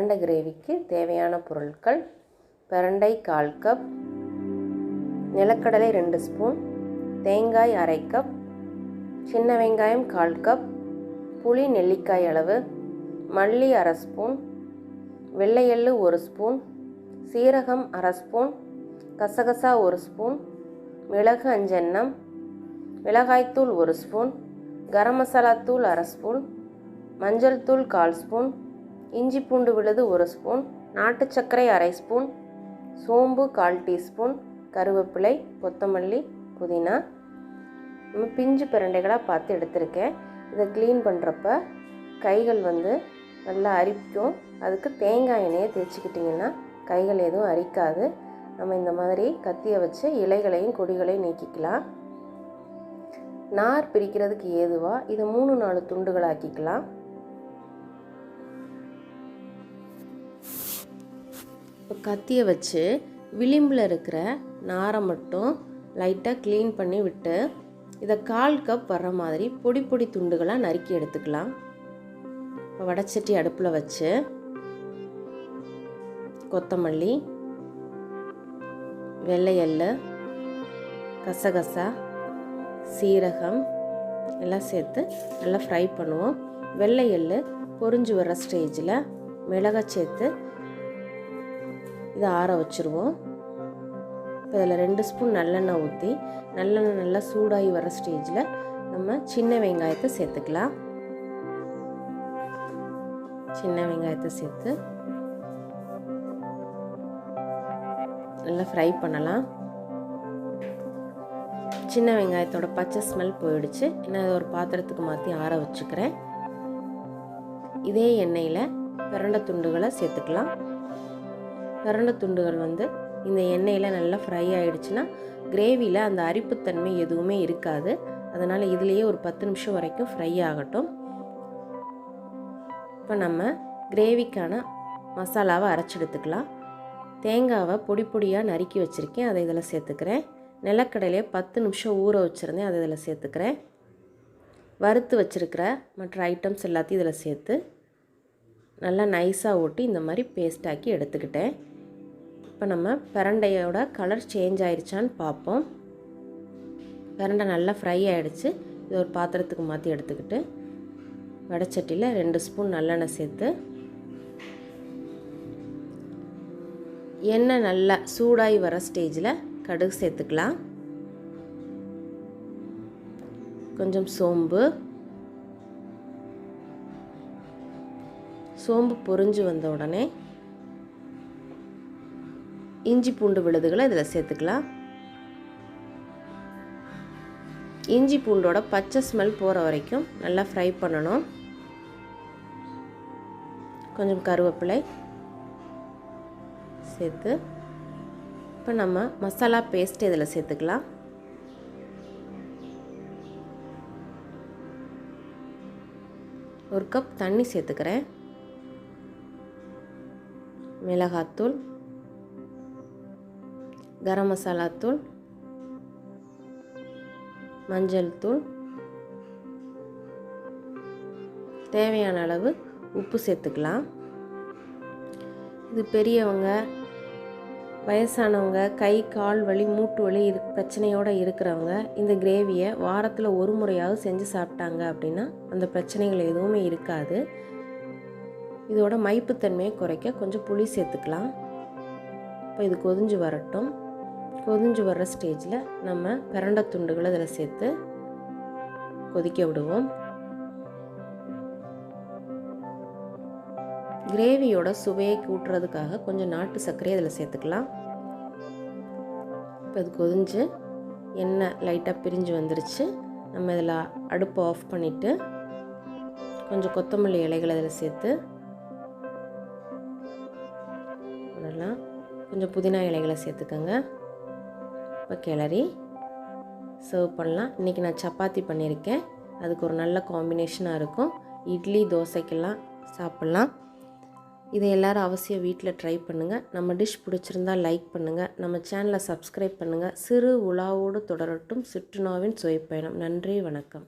பிரண்டை கிரேவிக்கு தேவையான பொருட்கள்: பிரண்டை 1/4 கப், நிலக்கடலை 2 ஸ்பூன், தேங்காய் 1/2 கப், சின்ன வெங்காயம் 1/4 கப், புளி நெல்லிக்காய் அளவு, மல்லி 1/2 ஸ்பூன், வெள்ளை எள்ளு 1 ஸ்பூன், சீரகம் 1/2 ஸ்பூன், கசகசா 1 ஸ்பூன், மிளகு 5 எண்ணம், மிளகாய்த்தூள் 1 ஸ்பூன், கரம் மசாலா தூள் 1/2 ஸ்பூன், மஞ்சள் தூள் 1/4 ஸ்பூன், இஞ்சி பூண்டு விழுது 1 ஸ்பூன், நாட்டு சர்க்கரை 1/2 ஸ்பூன், சோம்பு 1/4 டீஸ்பூன், கருவேப்பிலை, கொத்தமல்லி, புதினா. நம்ம பிஞ்சு பிரண்டைகளாக பார்த்து எடுத்திருக்கேன். இதை க்ளீன் பண்ணுறப்ப கைகள் நல்லா அரிக்கும். அதுக்கு தேங்காய் எண்ணெயை தேய்ச்சிக்கிட்டிங்கன்னா கைகள் எதுவும் அரிக்காது. நம்ம இந்த மாதிரி கத்தியை வச்சு இலைகளையும் கொடிகளையும் நீக்கிக்கலாம். நார் பிரிக்கிறதுக்கு ஏதுவாக இதை 3-4 துண்டுகளாக்கிக்கலாம். இப்போ கத்தியை வச்சு விளிம்பில் இருக்கிற நாரை மட்டும் லைட்டாக க்ளீன் பண்ணி விட்டு இதை 1/4 கப் வர்ற மாதிரி பொடி பொடி துண்டுகளாக நறுக்கி எடுத்துக்கலாம். இப்போ வடைச்சட்டி அடுப்பில் வச்சு கொத்தமல்லி, வெள்ளை எள்ளு, கசகசா, சீரகம் எல்லாம் சேர்த்து நல்லா ஃப்ரை பண்ணுவோம். வெள்ளை எள்ளு பொரிஞ்சு வர ஸ்டேஜில் மிளகாய் சேர்த்து இதை ஆற வச்சுருவோம். இப்போ இதில் 2 ஸ்பூன் நல்லெண்ணெய் ஊற்றி நல்லெண்ணெய் நல்லா சூடாகி வர ஸ்டேஜில் நம்ம சின்ன வெங்காயத்தை சேர்த்துக்கலாம். சின்ன வெங்காயத்தை சேர்த்து நல்லா ஃப்ரை பண்ணலாம். சின்ன வெங்காயத்தோட பச்சை ஸ்மெல் போயிடுச்சு. நான் இதை ஒரு பாத்திரத்துக்கு மாற்றி ஆற வச்சுக்கிறேன். இதே எண்ணெயில் பிரண்டை துண்டுகளை சேர்த்துக்கலாம். பிரண்டை துண்டுகள் இந்த எண்ணெயில் நல்லா ஃப்ரை ஆகிடுச்சுன்னா கிரேவியில் அந்த அரிப்புத்தன்மை எதுவுமே இருக்காது. அதனால் இதுலேயே ஒரு 10 நிமிஷம் வரைக்கும் ஃப்ரை ஆகட்டும். இப்போ நம்ம கிரேவிக்கான மசாலாவை அரைச்சி எடுத்துக்கலாம். தேங்காவை பொடி பொடியாக நறுக்கி வச்சுருக்கேன், அதை இதில் சேர்த்துக்கிறேன். நிலக்கடலையை 10 நிமிஷம் ஊற வச்சுருந்தேன், அதை இதில் சேர்த்துக்கிறேன். வறுத்து வச்சுருக்கிற மற்ற ஐட்டம்ஸ் எல்லாத்தையும் இதில் சேர்த்து நல்லா நைஸாக ஓட்டி இந்த மாதிரி பேஸ்டாக்கி எடுத்துக்கிட்டேன். இப்போ நம்ம பிரண்டையோட கலர் சேஞ்ச் ஆயிடுச்சான்னு பார்ப்போம். பிரண்டை நல்லா ஃப்ரை ஆகிடுச்சு. இது ஒரு பாத்திரத்துக்கு மாற்றி எடுத்துக்கிட்டு வடைச்சட்டியில் 2 ஸ்பூன் நல்லெண்ணெய் சேர்த்து எண்ணெய் நல்லா சூடாகி வர ஸ்டேஜில் கடுகு சேர்த்துக்கலாம். கொஞ்சம் சோம்பு பொரிஞ்சு வந்த உடனே இஞ்சி பூண்டு விழுதுகளை இதில் சேர்த்துக்கலாம். இஞ்சி பூண்டோட பச்சை ஸ்மெல் போகிற வரைக்கும் நல்லா ஃப்ரை பண்ணணும். கொஞ்சம் கருவேப்பிலை சேர்த்து இப்போ நம்ம மசாலா பேஸ்ட் இதில் சேர்த்துக்கலாம். ஒரு கப் தண்ணி சேர்த்துக்கிறேன். மிளகாத்தூள், கரம் மசாலா தூள், மஞ்சள் தூள், தேவையான அளவு உப்பு சேர்த்துக்கலாம். இது பெரியவங்க, வயசானவங்க, கை கால் வலி, மூட்டு வலி பிரச்சனையோடு இருக்கிறவங்க இந்த கிரேவியை வாரத்தில் ஒரு முறையாவது செஞ்சு சாப்பிட்டாங்க அப்படின்னா அந்த பிரச்சனைகள் எதுவுமே இருக்காது. இதோட மைப்புத்தன்மையை குறைக்க கொஞ்சம் புளி சேர்த்துக்கலாம். இப்போ இது கொதிஞ்சு வரட்டும். கொதிஞ்சு வர்ற ஸ்டேஜில் நம்ம பிரண்டை துண்டுகளை இதில் சேர்த்து கொதிக்க விடுவோம். கிரேவியோட சுவையை கூட்டுறதுக்காக கொஞ்சம் நாட்டு சர்க்கரையை இதில் சேர்த்துக்கலாம். இப்போ இது கொதிஞ்சு எண்ணெய் லைட்டாக பிரிஞ்சு வந்துருச்சு. நம்ம இதில் அடுப்பை ஆஃப் பண்ணிவிட்டு கொஞ்சம் கொத்தமல்லி இலைகளை இதில் சேர்த்து விடலாம். கொஞ்சம் புதினா இலைகளை சேர்த்துக்கோங்க. இப்போ கிளறி சர்வ் பண்ணலாம். இன்றைக்கி நான் சப்பாத்தி பண்ணியிருக்கேன். அதுக்கு ஒரு நல்ல காம்பினேஷனாக இருக்கும். இட்லி தோசைக்கெல்லாம் சாப்பிட்லாம். இதை எல்லோரும் அவசியம் வீட்டில் ட்ரை பண்ணுங்கள். நம்ம டிஷ் பிடிச்சிருந்தால் லைக் பண்ணுங்கள். நம்ம சேனலை சப்ஸ்கிரைப் பண்ணுங்கள். சிறு உலாவோடு தொடரட்டும் சிற்றுணாவின் சுவைப்பயணம். நன்றி, வணக்கம்.